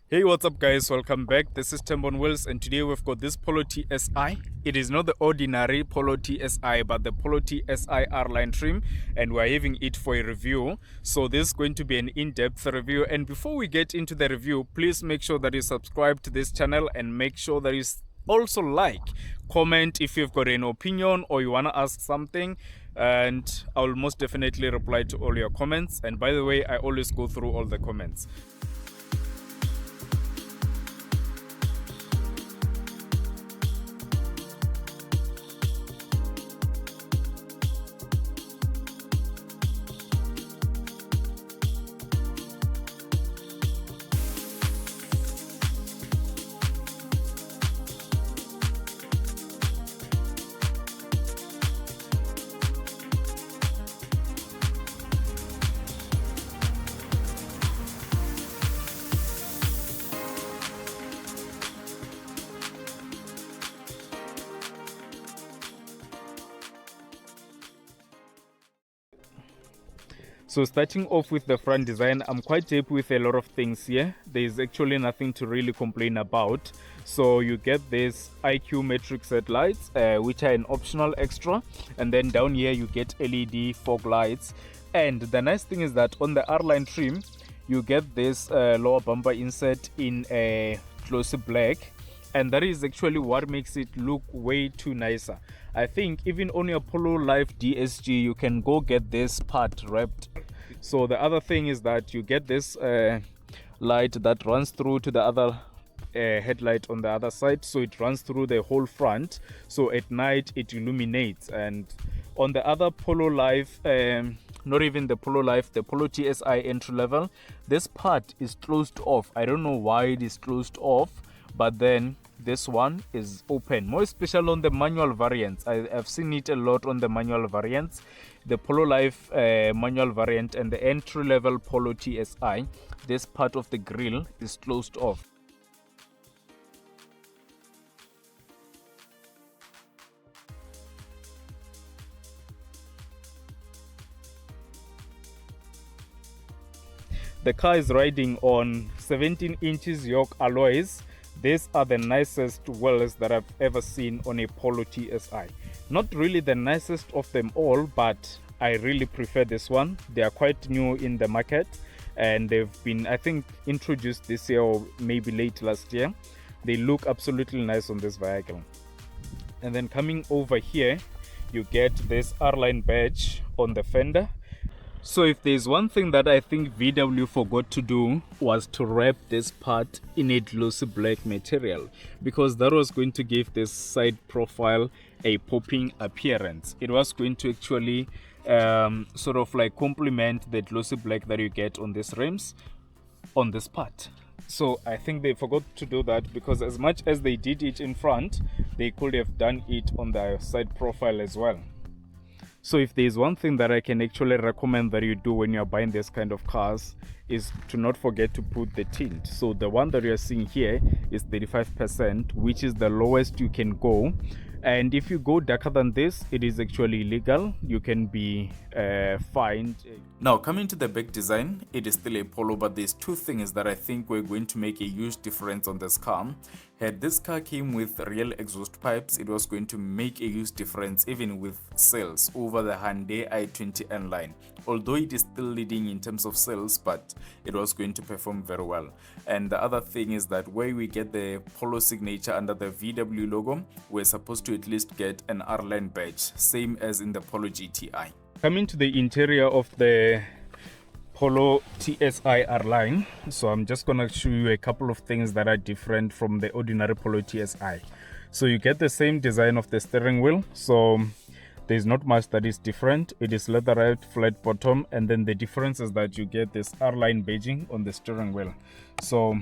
Hey, what's up guys, welcome back. This is Tembo on Wheels and today we've got this Polo TSI. It is not the ordinary Polo TSI but the Polo TSI R-Line trim, and we're having it for a review. So this is going to be an in-depth review, and before we get into the review, please make sure that you subscribe to this channel and make sure that you also like, comment if you've got an opinion or you want to ask something, and I will most definitely reply to all your comments. And by the way, I always go through all the comments. So starting off with the front design, I'm quite happy with a lot of things here. There is actually nothing to really complain about. So you get this IQ matrix headlights, which are an optional extra, and then down here you get LED fog lights. And the nice thing is that on the R-Line trim, you get this lower bumper insert in a glossy black, and that is actually what makes it look way too nicer. I think even on your Polo Life DSG you can go get this part wrapped. So the other thing is that you get this light that runs through to the other headlight on the other side, so it runs through the whole front, so at night it illuminates. And on the other Polo Life, not even the Polo Life, the Polo TSI entry level, this part is closed off. I don't know why it is closed off, but then this one is open, more especially on the manual variants. I've seen it a lot on the manual variants, the Polo Life manual variant and the entry level Polo TSI. This part of the grille is closed off. The car is riding on 17 inches yoke alloys. These are the nicest wheels that I've ever seen on a Polo TSI. Not really the nicest of them all, but I really prefer this one. They are quite new in the market and they've been, I think, introduced this year or maybe late last year. They look absolutely nice on this vehicle. And then coming over here, you get this R-Line badge on the fender. So if there's one thing that I think VW forgot to do, was to wrap this part in a glossy black material, because that was going to give this side profile a popping appearance. It was going to actually sort of like complement the glossy black that you get on these rims on this part. So I think they forgot to do that, because as much as they did it in front, they could have done it on the side profile as well. So if there's one thing that I can actually recommend that you do when you're buying this kind of cars, is to not forget to put the tint. So the one that you're seeing here is 35%, which is the lowest you can go. And if you go darker than this, it is actually illegal. You can be fined. Now coming to the back design, it is still a Polo, but there's two things that I think we're going to make a huge difference on this car. Had this car came with real exhaust pipes, it was going to make a huge difference even with sales over the Hyundai i20 N-Line. Although it is still leading in terms of sales, but it was going to perform very well. And the other thing is that where we get the Polo signature under the VW logo, we're supposed to at least get an R-Line badge, same as in the Polo GTI. Coming to the interior of the Polo TSI R-Line, so I'm just gonna show you a couple of things that are different from the ordinary Polo TSI. So you get the same design of the steering wheel, so there's not much that is different. It is leather wrapped, flat bottom, and then the difference is that you get this R-Line badging on the steering wheel. So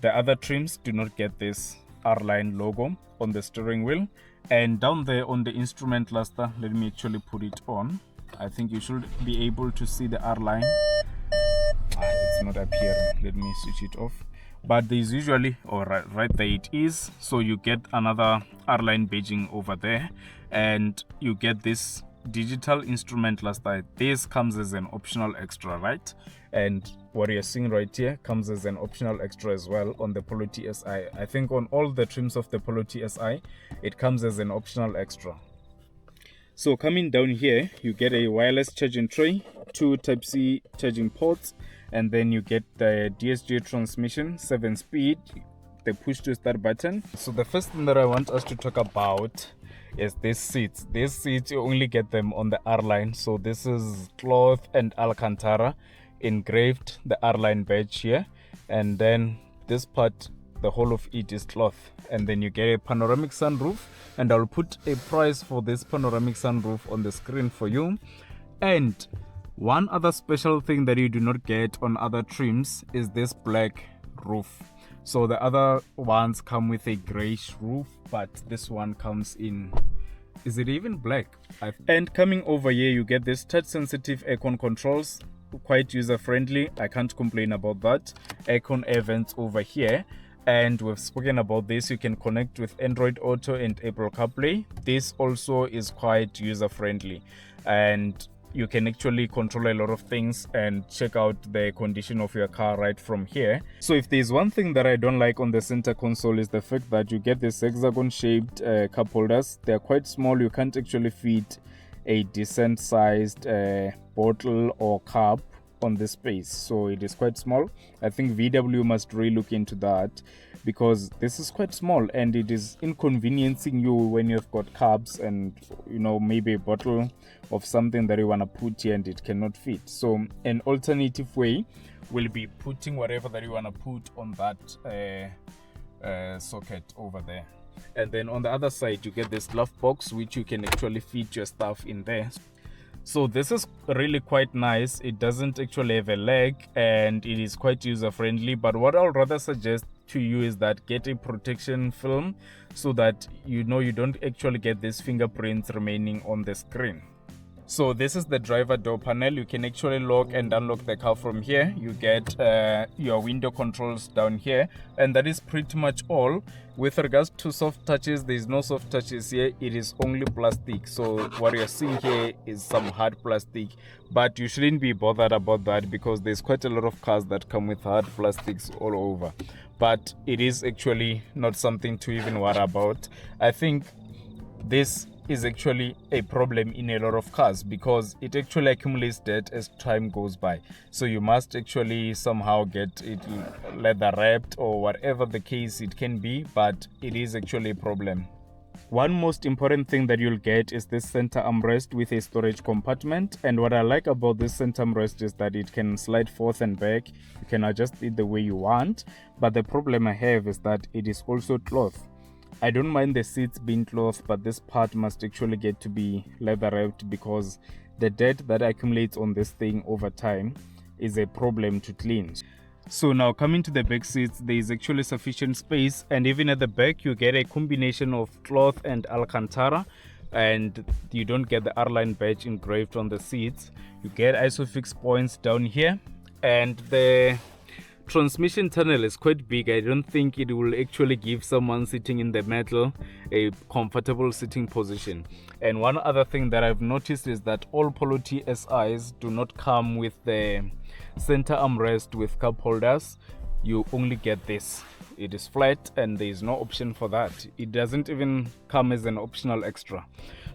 the other trims do not get this R-Line logo on the steering wheel. And down there on the instrument cluster, let me actually put it on. I think you should be able to see the R-Line. It's not appearing. Let me switch it off. But there's usually, right there it is. So you get another R-Line badging over there, and you get this digital instrument cluster, this comes as an optional extra, right? And what you're seeing right here comes as an optional extra as well on the Polo TSI. I think on all the trims of the Polo TSI, it comes as an optional extra. So coming down here, you get a wireless charging tray, 2 Type-C charging ports, and then you get the DSG transmission, 7-speed, the push to start button. So the first thing that I want us to talk about is these seats. These seats, you only get them on the R-Line. So this is cloth and Alcantara, engraved the R-Line badge here, and then this part, the whole of it is cloth. And then you get a panoramic sunroof, and I'll put a price for this panoramic sunroof on the screen for you. And one other special thing that you do not get on other trims is this black roof. So the other ones come with a grayish roof, but this one comes in, is it even black? And coming over here, you get this touch sensitive aircon controls, quite user friendly. I can't complain about that. Aircon air vents over here. And we've spoken about this. You can connect with Android Auto and Apple CarPlay. This also is quite user friendly, and you can actually control a lot of things and check out the condition of your car right from here. So if there's one thing that I don't like on the center console, is the fact that you get this hexagon shaped cup holders. They're quite small. You can't actually fit a decent sized bottle or cup on this space, so it is quite small. I think VW must really look into that, because this is quite small and it is inconveniencing you when you've got cups and, you know, maybe a bottle of something that you want to put here and it cannot fit. So an alternative way will be putting whatever that you want to put on that socket over there. And then on the other side, you get this glove box, which you can actually fit your stuff in there. So this is really quite nice. It doesn't actually have a leg and it is quite user friendly. But what I'll rather suggest to you is that get a protection film, so that you know you don't actually get these fingerprints remaining on the screen. So this is the driver door panel. You can actually lock and unlock the car from here. You get your window controls down here, and that is pretty much all. With regards to soft touches, there is no soft touches here. It is only plastic. So what you're seeing here is some hard plastic, but you shouldn't be bothered about that, because there's quite a lot of cars that come with hard plastics all over. But it is actually not something to even worry about. I think this is actually a problem in a lot of cars, because it actually accumulates dirt as time goes by. So you must actually somehow get it leather wrapped or whatever the case it can be, but it is actually a problem. One most important thing that you'll get is this center armrest with a storage compartment. And what I like about this center armrest is that it can slide forth and back. You can adjust it the way you want. But the problem I have is that it is also cloth. I don't mind the seats being cloth, but this part must actually get to be leather wrapped, because the dirt that accumulates on this thing over time is a problem to clean. So now coming to the back seats, there is actually sufficient space, and even at the back you get a combination of cloth and Alcantara, and you don't get the R-Line badge engraved on the seats. You get ISOFIX points down here, and the transmission tunnel is quite big. I don't think it will actually give someone sitting in the metal a comfortable sitting position. And one other thing that I've noticed is that all Polo TSIs do not come with the center armrest with cup holders. You only get this. It is flat and there is no option for that. It doesn't even come as an optional extra.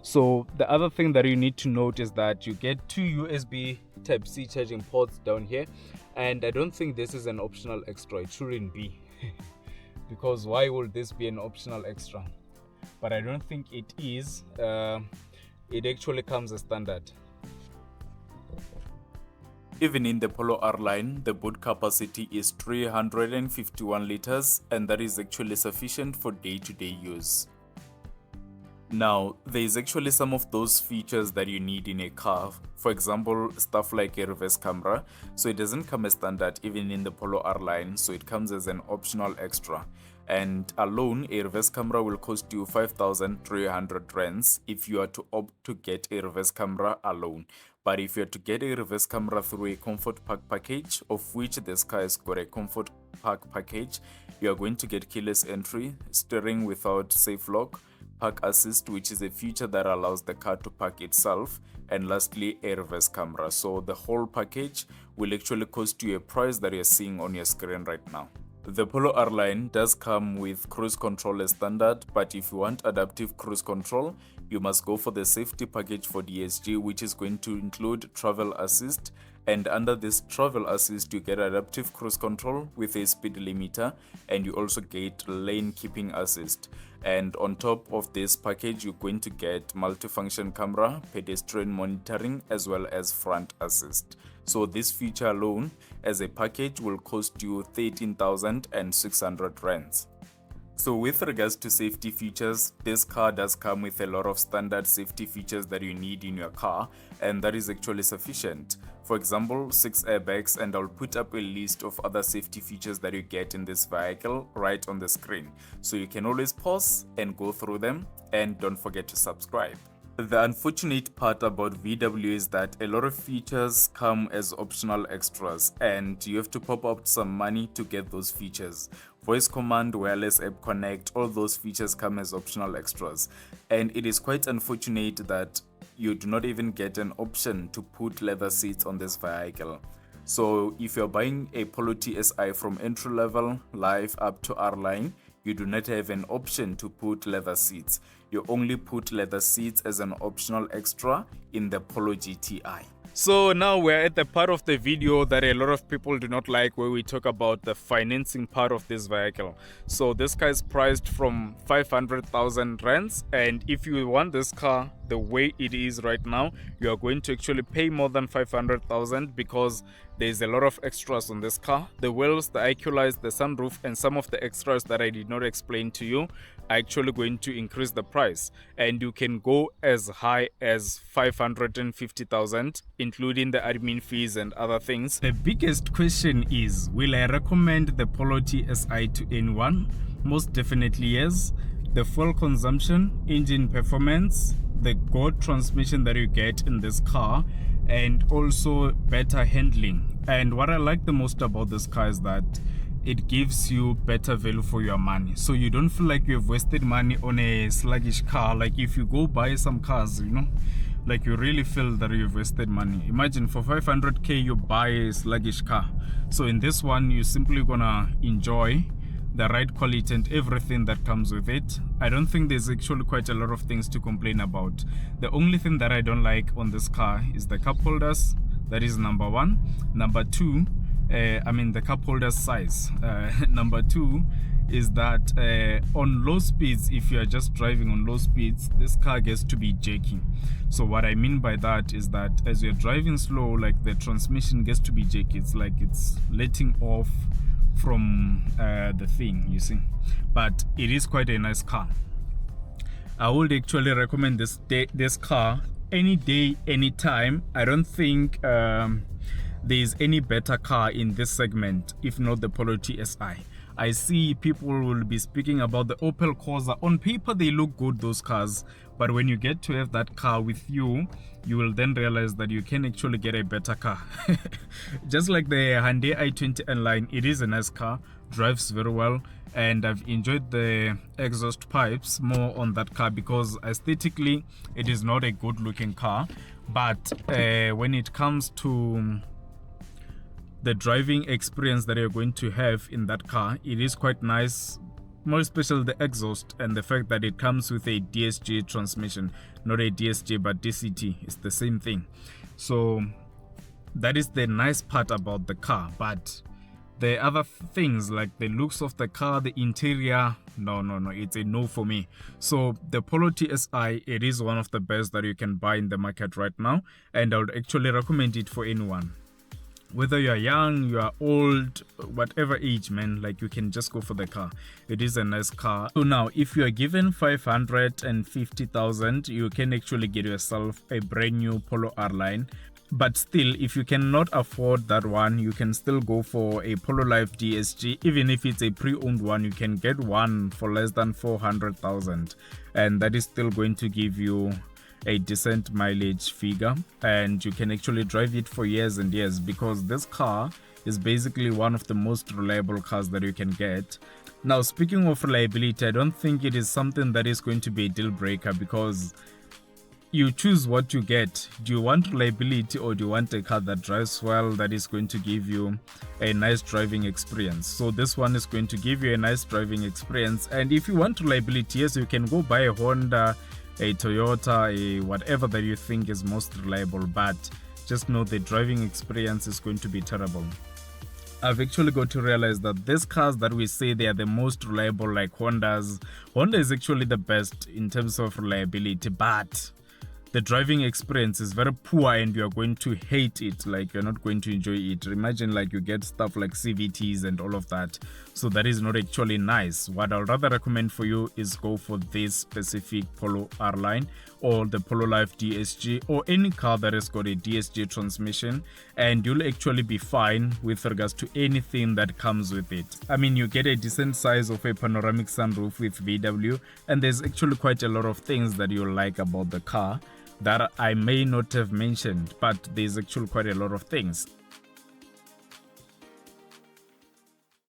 So the other thing that you need to note is that you get 2 USB Type-C charging ports down here, and I don't think this is an optional extra. It shouldn't be because why would this be an optional extra? But I don't think it is. It actually comes as standard. Even in the Polo R-Line, the boot capacity is 351 liters, and that is actually sufficient for day-to-day use. Now, there is actually some of those features that you need in a car. For example, stuff like a reverse camera. So it doesn't come as standard even in the Polo R-Line, so it comes as an optional extra. And alone, a reverse camera will cost you 5,300 rands if you are to opt to get a reverse camera alone. But if you are to get a reverse camera through a comfort pack package, of which this car has got a comfort pack package, you are going to get keyless entry, steering without safe lock, park assist, which is a feature that allows the car to park itself, and lastly a reverse camera. So the whole package will actually cost you a price that you're seeing on your screen right now. The Polo R-Line does come with cruise control as standard, but if you want adaptive cruise control, you must go for the safety package for DSG, which is going to include travel assist. And under this travel assist, you get adaptive cruise control with a speed limiter, and you also get lane keeping assist. And on top of this package, you're going to get multifunction camera, pedestrian monitoring, as well as front assist. So this feature alone as a package will cost you 13,600 rands. So with regards to safety features, this car does come with a lot of standard safety features that you need in your car, and that is actually sufficient. For example, 6 airbags, and I'll put up a list of other safety features that you get in this vehicle right on the screen. So you can always pause and go through them, and don't forget to subscribe. The unfortunate part about VW is that a lot of features come as optional extras, and you have to pop out some money to get those features. Voice command, wireless app connect, all those features come as optional extras, and it is quite unfortunate that you do not even get an option to put leather seats on this vehicle. So if you're buying a Polo TSI from entry level, Life up to R-Line, you do not have an option to put leather seats. You only put leather seats as an optional extra in the Polo GTI. So now we're at the part of the video that a lot of people do not like, where we talk about the financing part of this vehicle. So this car is priced from 500,000 rands, and if you want this car the way it is right now, you are going to actually pay more than 500,000 because there's a lot of extras on this car. The wheels, the IQ lights, the sunroof, and some of the extras that I did not explain to you are actually going to increase the price, and you can go as high as 550,000, including the admin fees and other things. The biggest question is, will I recommend the Polo TSI to anyone? Most definitely yes. The fuel consumption, engine performance, the GOAT transmission that you get in this car, and also better handling. And what I like the most about this car is that it gives you better value for your money, so you don't feel like you have wasted money on a sluggish car. Like if you go buy some cars, you know, like you really feel that you've wasted money. Imagine for 500k you buy a sluggish car. So in this one, you're simply gonna enjoy the ride quality and everything that comes with it. I don't think there's actually quite a lot of things to complain about. The only thing that I don't like on this car is the cup holders. That is number one. Number two, the cup holder size. Number two is that on low speeds, if you are just driving on low speeds, this car gets to be jerky. So what I mean by that is that as you're driving slow, like the transmission gets to be jerky. It's like it's letting off from the thing, you see. But it is quite a nice car. I would actually recommend this car any day, anytime. I don't think there's any better car in this segment if not the Polo TSI. I see people will be speaking about the Opel Corsa. On paper they look good, those cars, but when you get to have that car with you, you will then realize that you can actually get a better car. Just like the Hyundai i20 R-Line, it is a nice car, drives very well, and I've enjoyed the exhaust pipes more on that car because aesthetically it is not a good looking car, but when it comes to the driving experience that you're going to have in that car, it is quite nice. More especially the exhaust and the fact that it comes with a DSG transmission, not a DSG but DCT. It's the same thing. So that is the nice part about the car. But the other things like the looks of the car, the interior, no, it's a no for me. So the Polo TSI, it is one of the best that you can buy in the market right now, and I would actually recommend it for anyone. Whether you are young, you are old, whatever age, man, like you can just go for the car. It is a nice car. So now, if you are given 550,000, you can actually get yourself a brand new Polo R-Line. But still, if you cannot afford that one, you can still go for a Polo Life DSG. Even if it's a pre-owned one, you can get one for less than 400,000, and that is still going to give you a decent mileage figure, and you can actually drive it for years and years because this car is basically one of the most reliable cars that you can get. Now, speaking of reliability, I don't think it is something that is going to be a deal breaker, because you choose what you get. Do you want reliability, or do you want a car that drives well, that is going to give you a nice driving experience? So this one is going to give you a nice driving experience. And if you want reliability, yes, you can go buy a Honda, a Toyota, a whatever that you think is most reliable, but just know the driving experience is going to be terrible. I've actually got to realize that these cars that we say they are the most reliable, like Honda is actually the best in terms of reliability, but the driving experience is very poor and you're going to hate it. Like, you're not going to enjoy it. Imagine like you get stuff like CVTs and all of that. So that is not actually nice. What I'll rather recommend for you is go for this specific Polo R-Line or the Polo Life DSG, or any car that has got a DSG transmission, and you'll actually be fine with regards to anything that comes with it. I mean, you get a decent size of a panoramic sunroof with VW, and there's actually quite a lot of things that you'll like about the car that I may not have mentioned, but there's actually quite a lot of things.